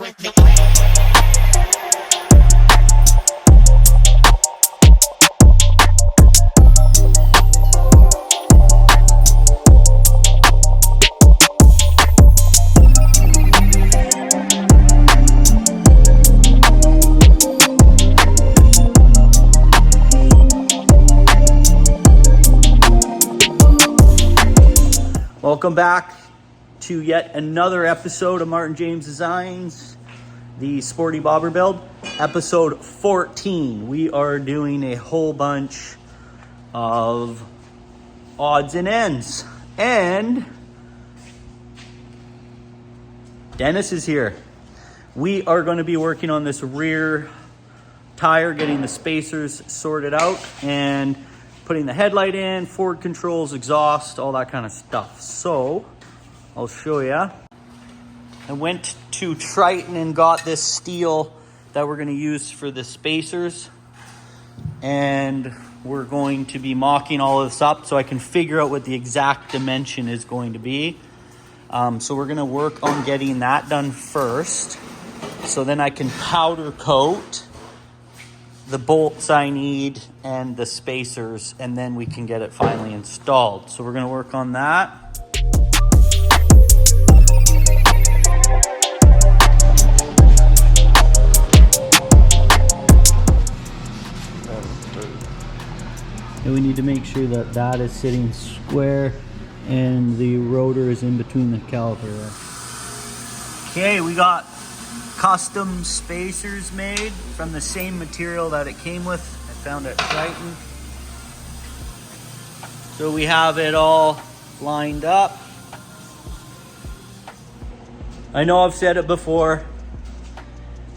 with me. Welcome back to yet another episode of Martin James Designs, the Sporty Bobber Build, episode 14. We are doing a whole bunch of odds and ends. And Dennis is here. We are going to be working on this rear tire, getting the spacers sorted out, and putting the headlight in, forward controls, exhaust, all that kind of stuff. So I'll show you. I went to Triton and got this steel that we're going to use for the spacers, and we're going to be mocking all of this up so I can figure out what the exact dimension is going to be. So we're going to work on getting that done first, so then I can powder coat the bolts I need and the spacers, and then we can get it finally installed. So we're going to work on that. And we need to make sure that that is sitting square and the rotor is in between the caliper. Okay, we got custom spacers made from the same material that it came with. I found at Triton. So we have it all lined up. I know I've said it before,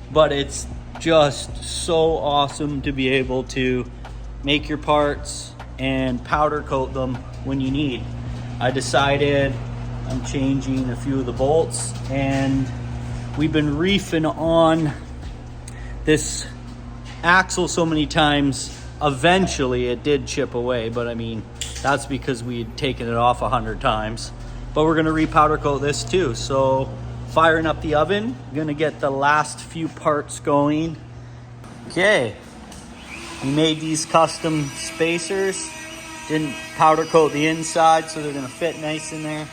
but it's just so awesome to be able to make your parts and powder coat them when you need. I decided I'm changing a few of the bolts, and we've been reefing on this axle so many times, eventually it did chip away, but I mean, that's because we had taken it off 100 times. But we're gonna repowder coat this too. So firing up the oven, gonna get the last few parts going. Okay, we made these custom spacers. Didn't powder coat the inside, so they're gonna fit nice in there.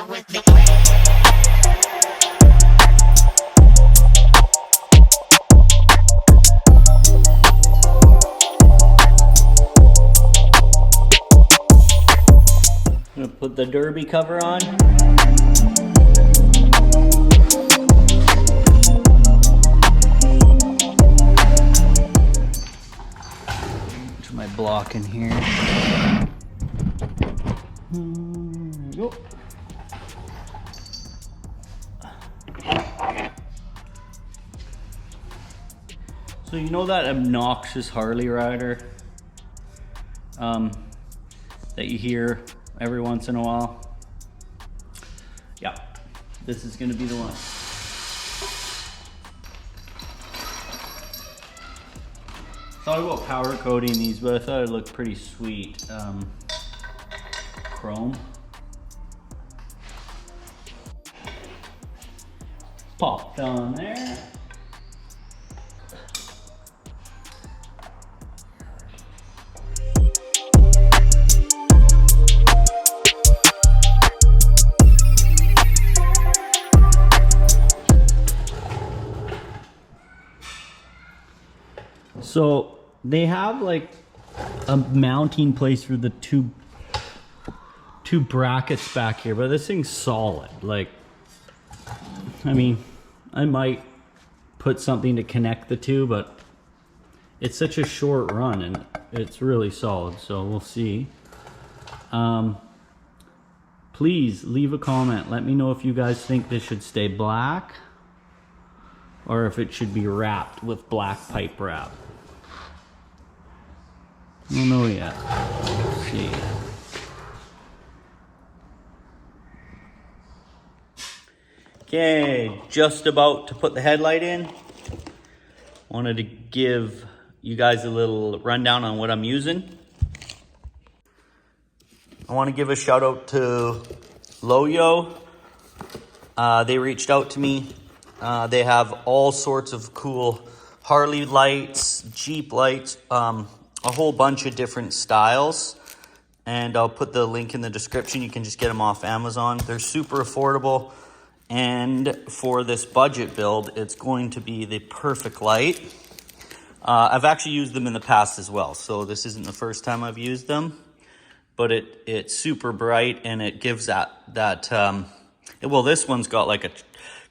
With me. I'm gonna put the derby cover on. Put my block in here. There we go. So you know that obnoxious Harley rider that you hear every once in a while? Yeah, this is gonna be the one. Thought about powder coating these, but I thought it looked pretty sweet. Chrome. Popped on there. So they have like a mounting place for the two brackets back here, but this thing's solid. Like, I mean, I might put something to connect the two, but it's such a short run and it's really solid, so we'll see. Please leave a comment. Let me know if you guys think this should stay black or if it should be wrapped with black pipe wrap. I don't know yet. Let's see. Okay, just about to put the headlight in. Wanted to give you guys a little rundown on what I'm using. I want to give a shout out to Loyo. They reached out to me. They have all sorts of cool Harley lights, Jeep lights, a whole bunch of different styles. And I'll put the link in the description. You can just get them off Amazon. They're super affordable. And for this budget build, it's going to be the perfect light. I've actually used them in the past as well, so this isn't the first time I've used them. But it's super bright, and it gives well, this one's got like a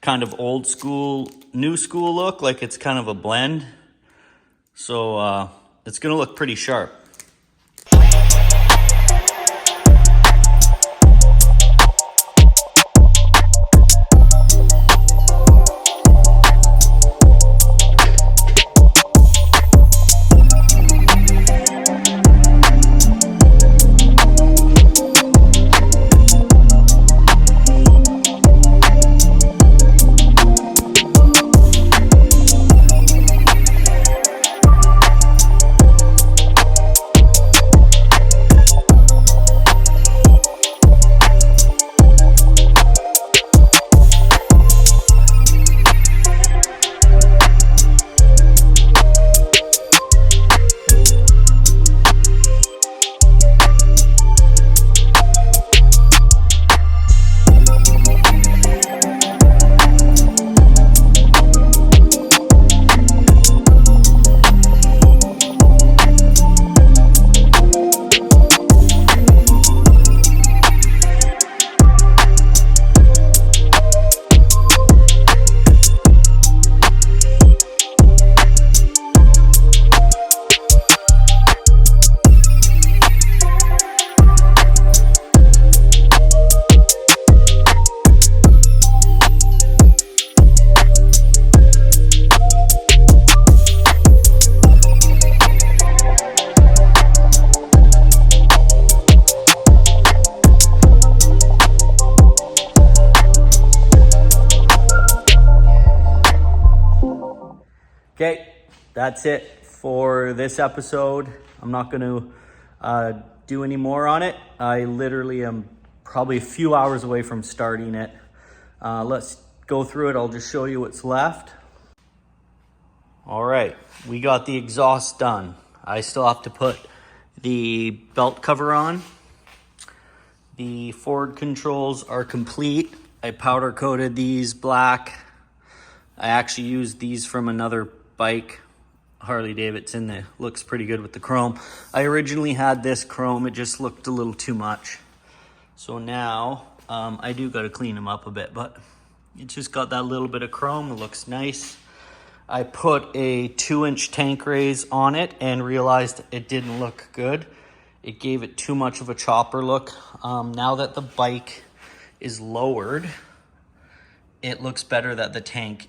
kind of old school, new school look, like it's kind of a blend. So it's gonna look pretty sharp. Okay, that's it for this episode. I'm not going to do any more on it. I literally am probably a few hours away from starting it. Let's go through it. I'll just show you what's left. All right, we got the exhaust done. I still have to put the belt cover on. The forward controls are complete. I powder coated these black. I actually used these from another bike, Harley Davidson, that looks pretty good with the chrome. I originally had this chrome, it just looked a little too much. So now, I do got to clean them up a bit, but it just got that little bit of chrome, it looks nice. I put a 2-inch tank raise on it and realized it didn't look good. It gave it too much of a chopper look. Now that the bike is lowered, it looks better that the tank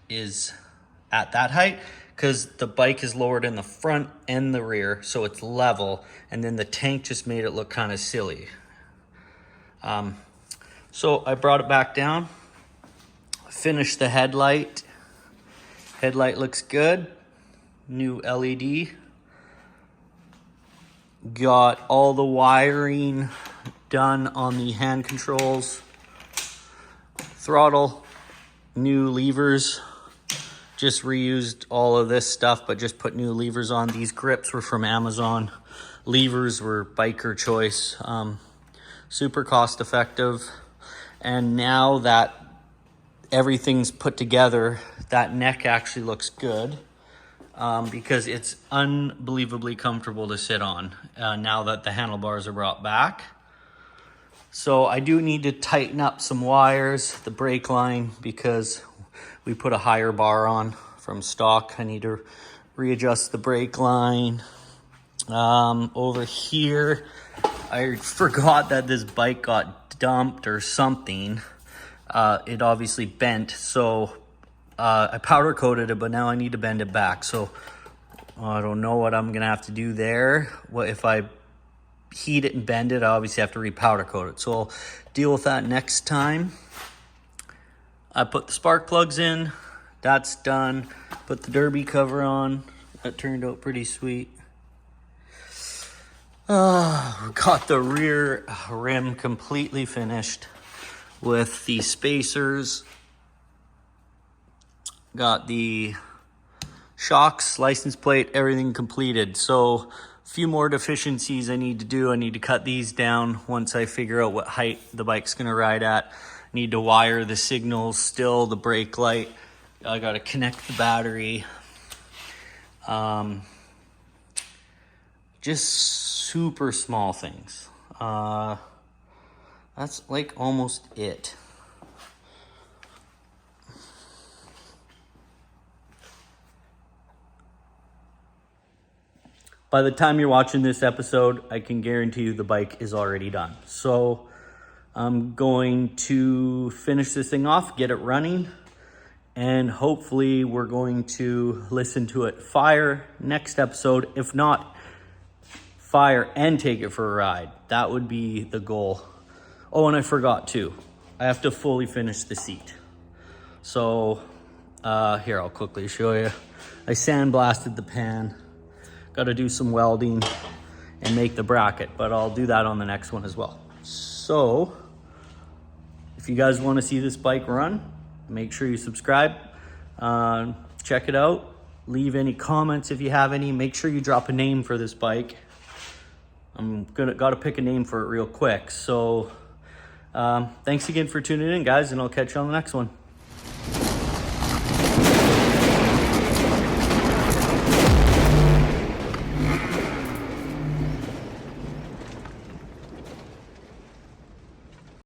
is at that height, because the bike is lowered in the front and the rear, so it's level, and then the tank just made it look kind of silly. So I brought it back down, finished the headlight. Headlight looks good, new LED. Got all the wiring done on the hand controls, throttle, new levers. Just reused all of this stuff, but just put new levers on. These grips were from Amazon. Levers were biker choice. Super cost effective. And now that everything's put together, that neck actually looks good because it's unbelievably comfortable to sit on now that the handlebars are brought back. So I do need to tighten up some wires, the brake line, because we put a higher bar on from stock. I need to readjust the brake line. Over here, I forgot that this bike got dumped or something. It obviously bent, so I powder coated it, but now I need to bend it back. So I don't know what I'm gonna have to do there. What if I heat it and bend it? I obviously have to repowder coat it. So I'll deal with that next time. I put the spark plugs in. That's done. Put the derby cover on. That turned out pretty sweet. Got the rear rim completely finished with the spacers. Got the shocks, license plate, everything completed. So a few more deficiencies I need to do. I need to cut these down once I figure out what height the bike's gonna ride at. Need to wire the signals still, the brake light. I gotta connect the battery. Just super small things. That's like almost it. By the time you're watching this episode, I can guarantee you the bike is already done. So I'm going to finish this thing off, get it running, and hopefully we're going to listen to it fire next episode. If not, fire and take it for a ride. That would be the goal. Oh, and I forgot too. I have to fully finish the seat. So here, I'll quickly show you. I sandblasted the pan. Got to do some welding and make the bracket, but I'll do that on the next one as well. So if you guys want to see this bike run, make sure you subscribe, check it out, leave any comments if you have any. Make sure you drop a name for this bike. Gotta pick a name for it real quick. So thanks again for tuning in, guys, and I'll catch you on the next one.